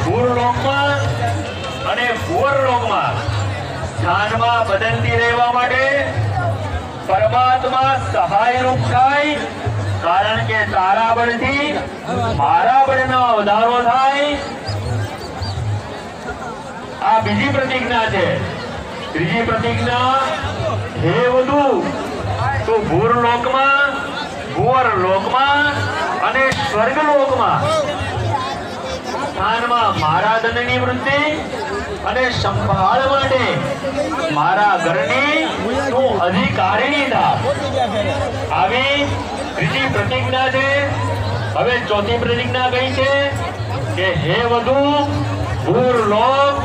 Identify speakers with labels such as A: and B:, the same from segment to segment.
A: ભૂરલોકમાં અને ભુવરલોકમાં સ્થાનમાં બદલતી રહેવા માટે પરમાત્મા સહાયરૂપ થાય, કારણ કે તારા બળથી મારા બળનો વધારો થાય. આ બીજી પ્રતિજ્ઞા છે. ત્રીજી પ્રતિજ્ઞા, હે વધુ તું ભૂરલોકમાં, ભુવરલોકમાં અને સ્વર્ગલોકમાં સ્થાનમાં મારા ધનની વૃદ્ધિ અને સંભાળ માટે મારા ઘરની તું અધિકારીની થા. આવી ત્રીજી પ્રતિજ્ઞા છે. હવે ચોથી પ્રતિજ્ઞા કઈ છે કે હે વધુ ભૂરલોક,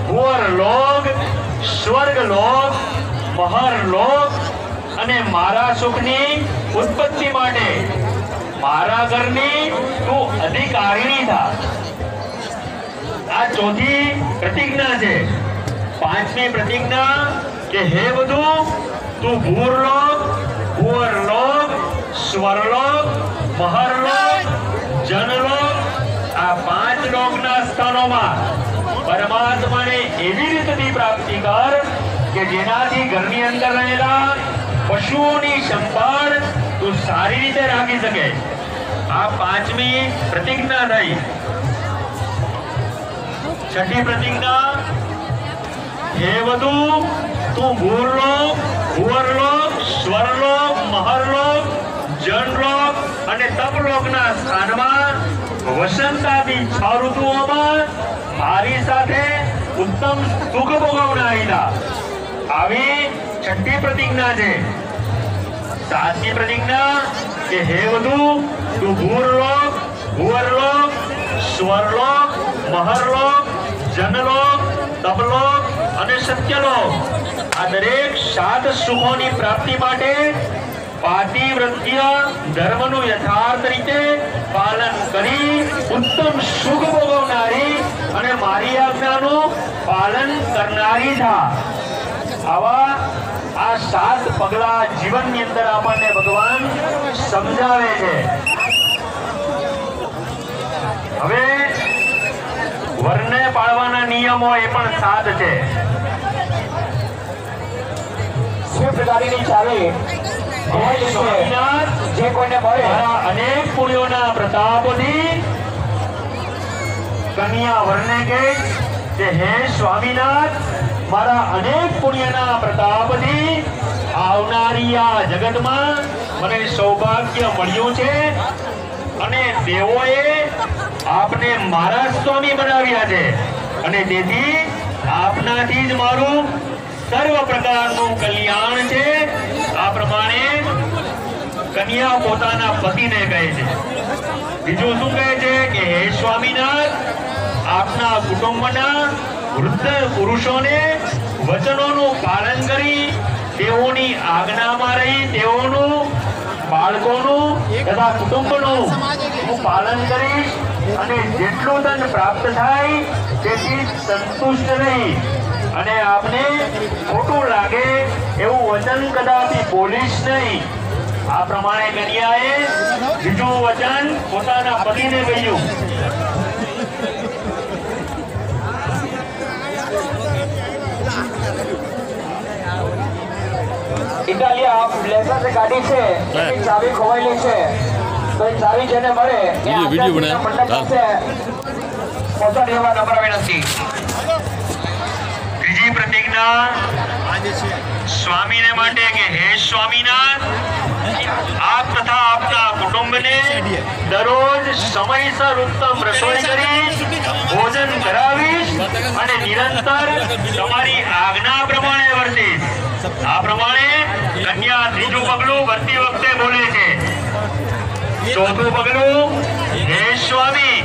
A: ભુવરલોક, સ્વર્ગલોક, મહરલોક અને મારા સુખની ઉત્પત્તિ માટે મારા ઘરની તું અધિકારીણી થા. આ ચોથી પ્રતિજ્ઞા છે. પાંચમી પ્રતિજ્ઞા કે હે વધુ તું ભૂરલોક, ભુવરલોક, સ્વરલોક, મહરલોક, જનલોક આ પાંચ લોકના સ્થાનોમાં પરમાત્માને એવી રીતની પ્રાપ્તિ કર કે જેનાથી ઘરની અંદર રહેલા પશુઓની સંભાળ તું સારી રીતે રાખી શકે. આ પાંચમી પ્રતિજ્ઞા થઈ. છઠ્ઠી પ્રતિજ્ઞા, હે વધુ તું ભૂરલોક, ભુવરલોક, સ્વરલોક, મહરલોક, જનલોક અને તપલોકના સ્થાનમાં વસંતાદી 6 ઋતુઓમાં મારી સાથે ઉત્તમ સુખ ભોગવનારી થા. આવી છઠ્ઠી પ્રતિજ્ઞા છે. સાતમી પ્રતિજ્ઞા કે હે વધુ તું ભૂરલોક, ભુવરલોક, સ્વરલોક, મહરલોક, જનલોક, તપલોક અને સત્યલોક આ દરેક 7 સુખોની પ્રાપ્તિ માટે પાતિવ્રત્ય ધર્મનું યથાર્થ રીતે પાલન કરી ઉત્તમ સુખ ભોગવનારી અને મારી આજ્ઞાનું પાલન કરનારી થા. આવા આ 7 પગલા જીવનની અંદર આપણને ભગવાન સમજાવે છે. હવે વરને પાળવાના નિયમો એ પણ 7 છે.
B: સ્વિફ્ટ ગાડીની ચાવી જે કોઈને મળે
A: અનેક પુણ્યોના પ્રતાપથી કન્યા વરને કહે કે હે સ્વામીનાથ, મારા અનેક પુણ્યના પ્રતાપથી આવનારી આ જગતમાં મને સૌભાગ્ય મળ્યું છે અને દેવોએ આપને મારા સ્વામી બનાવ્યા છે અને તેથી આપનાથી જ મારું સર્વ પ્રકારનું કલ્યાણ છે. આ પ્રમાણે કન્યા પોતાના પતિને કહે છે. બીજું શું કહે છે કે હે સ્વામીનાથ, આપના કુટુંબના વૃદ્ધ પુરુષોને વચનોનું પાલન કરી તેઓની આજ્ઞામાં રહી તેઓનું બાળકોનું તથા કુટુંબનું હું પાલન કરીશ અને જેટલું ધન પ્રાપ્ત થાય તેથી સંતુષ્ટ રહી અને આપને ખોટું લાગે એવું વચન કદાપી બોલીશ નહીં. આ પ્રમાણે કન્યાએ બીજું વચન પોતાના પતિને કહ્યું.
B: ઇટાલિયા બ્લેઝર ગાડી છે એની ચાવી ખોવાયેલી છે, તો એ ચાવી જેને મળે
C: વિડિયો બનાવ
B: પહોંચાડી દેવા નમ્ર વિનંતી.
A: ત્રીજી પ્રતિજ્ઞા સ્વામીને માટે કે હે સ્વામીનાથ, આપ તથા આપના કુટુંબને દરરોજ સમયસર ઉત્તમ રસોઈ કરી ભોજન કરાવીશ અને નિરંતર તમારી આજ્ઞા પ્રમાણે વર્તીશ. આ પ્રમાણે કન્યા ત્રીજું પગલું વર્તી વખતે બોલે છે. ચોથું પગલું, હે સ્વામી,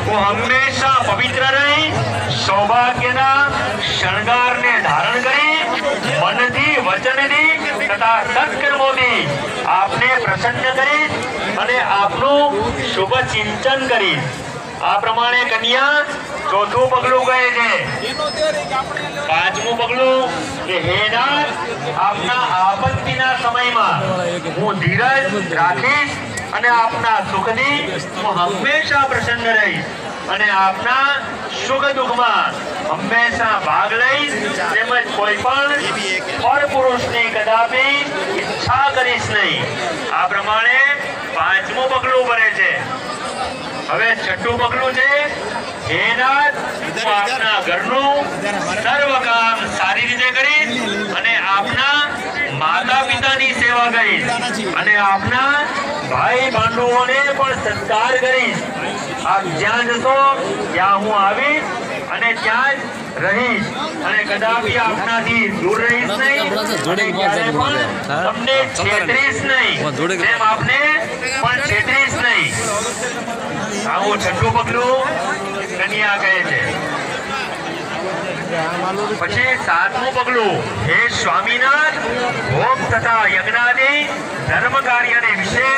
A: હું હંમેશા પવિત્ર રહી સૌભાગ્યના શણગારને ધારણ કરી મનથી, વચનથી તથા સત્કર્મોથી આપને પ્રસન્ન કરીશ અને આપનું શુભ ચિંતન કરીશ. આ પ્રમાણે કન્યા ચોથું પગલું કહે છે. પાંચમું પગલું કે હે નાથ, આપના આપત્તિના સમયમાં હું ધીરજ રાખીશ અને આપના સુખથી હું હંમેશા પ્રસન્ન રહીશ. અને આપના સુખ દુઃખમાં હંમેશા ભાગ લઈશ, તેમજ કોઈ પણ પરપુરુષની કદાપી ઈચ્છા કરીશ નહીં. આ પ્રમાણે 5મું પગલું ભરે છે. હવે 6ઠું પગલું છે, હે નાથ, હું આપના ઘરનું સર્વ કામ સારી રીતે કરીશ અને આપના માતા પિતાની સેવા કરીશ અને આપના ભાઈ ભાંડુઓને પણ સત્કાર કરીશ. આપ જ્યાં જશો ત્યાં હું આવીશ અને ત્યાં જ રહીશ અને કદાપી આપનાથી દૂર રહીશ નહીં અને ક્યારે પણ તમને છેતરીશ નહીં, તેમ આપને પણ છેતરીશ નહીં. આવું 6ઠું પગલું કન્યા કહે છે. પછી 7મું પગલું, હે સ્વામીનાથ, હોમ તથા યજ્ઞાદિ ધર્મ કાર્યને વિશે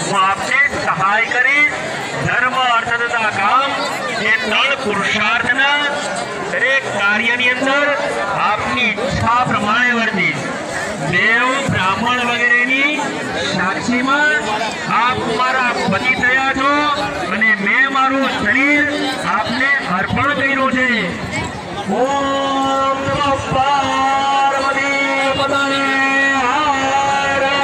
A: હું આપને સહાય કરીશ. ધર્મ, અર્થ તથા કામ એ 3 પુરુષાર્થના દરેક કાર્યની અંદર આપની ઈચ્છા પ્રમાણે વર્તીશ. દેવ, બ્રાહ્મણ વગેરેની સાક્ષીમાં આપ મારા પતિ થયા છો અને મેં મારું શરીર આપને અર્પણ કર્યું છે. ઓમ નમઃ પાર્વતી પતયે. હર હર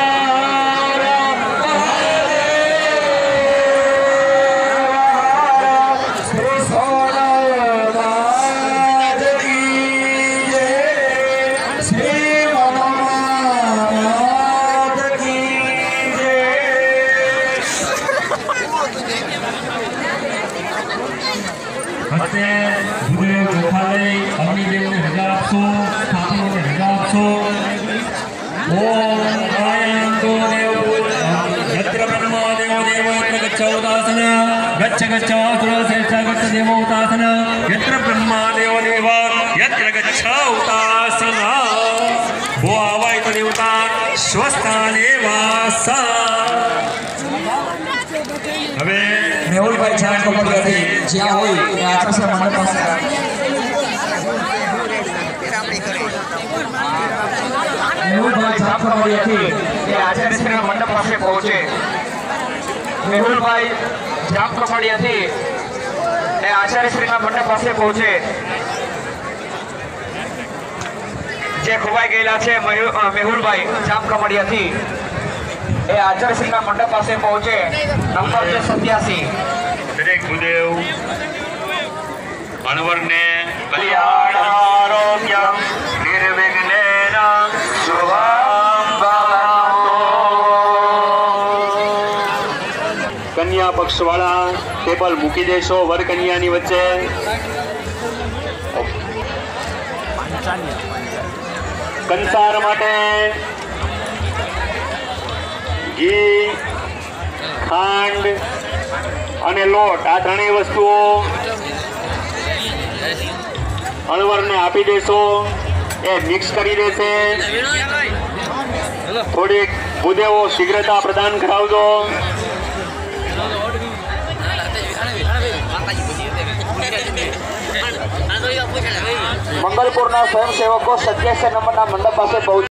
A: મહાદેવ. શ્રી સોમનાથ કી જય. શ્રી મહાદેવ કી જય.
C: હસ્તે ગુરુદેવ ગોપાલય અગ્નિદેવને રજા આપશો, સ્થાપનોને રજા આપશો. ઓમ આયંતો દેવ યત્ર બ્રહ્મા દેવો દેવો યત્ર ગચ્છૌતાસન ગચ્છ ગચ્છાસુર શ્રેષ્ઠ ગચ્છ દેવૌતાસન યત્ર બ્રહ્મા દેવો દેવ યત્ર ગચ્છૌતાસન ભો આવાય તો દેવતા સ્વસ્થાને વાસા. હવે
B: મેહુલભાઈ જ્યાં કપડિયાથી જ્યાં હોય એ આચાર્ય મંડપ પાસે મેહુલભાઈ જ્યાં કપડિયાથી એ આચાર્યશ્રીના મંડપ પાસે પહોંચે. મેહુલભાઈ જ્યાં કપડિયાથી એ આચાર્યશ્રીના મંડપ પાસે પહોંચે. જે ખોવાઈ ગયેલા છે મેહુલભાઈ જામ કમડિયાથી એ આચાર્યશ્રીના મંડપ પાસે પહોંચે. નંબર છે 87.
A: દરેક ભૂદેવ અણવરને કલ્યાણ આરોગ્ય નિર્વિઘ્નેન શુભમ ભવતુ. કન્યા પક્ષવાળા ટેબલ મૂકી દેશો વર કન્યાની વચ્ચે. કંસાર માટે ઘી, ખાંડ અને લોટ, આ ત્રણેય વસ્તુઓ અણવરને આપી દેશો. એ મિક્સ કરી દેશે. થોડીક ભૂદેવો શીઘ્રતા પ્રદાન કરાવજો. મંગલપુરના સ્વયંસેવકો 87 નંબરના મંડપ પાસે પહોંચે.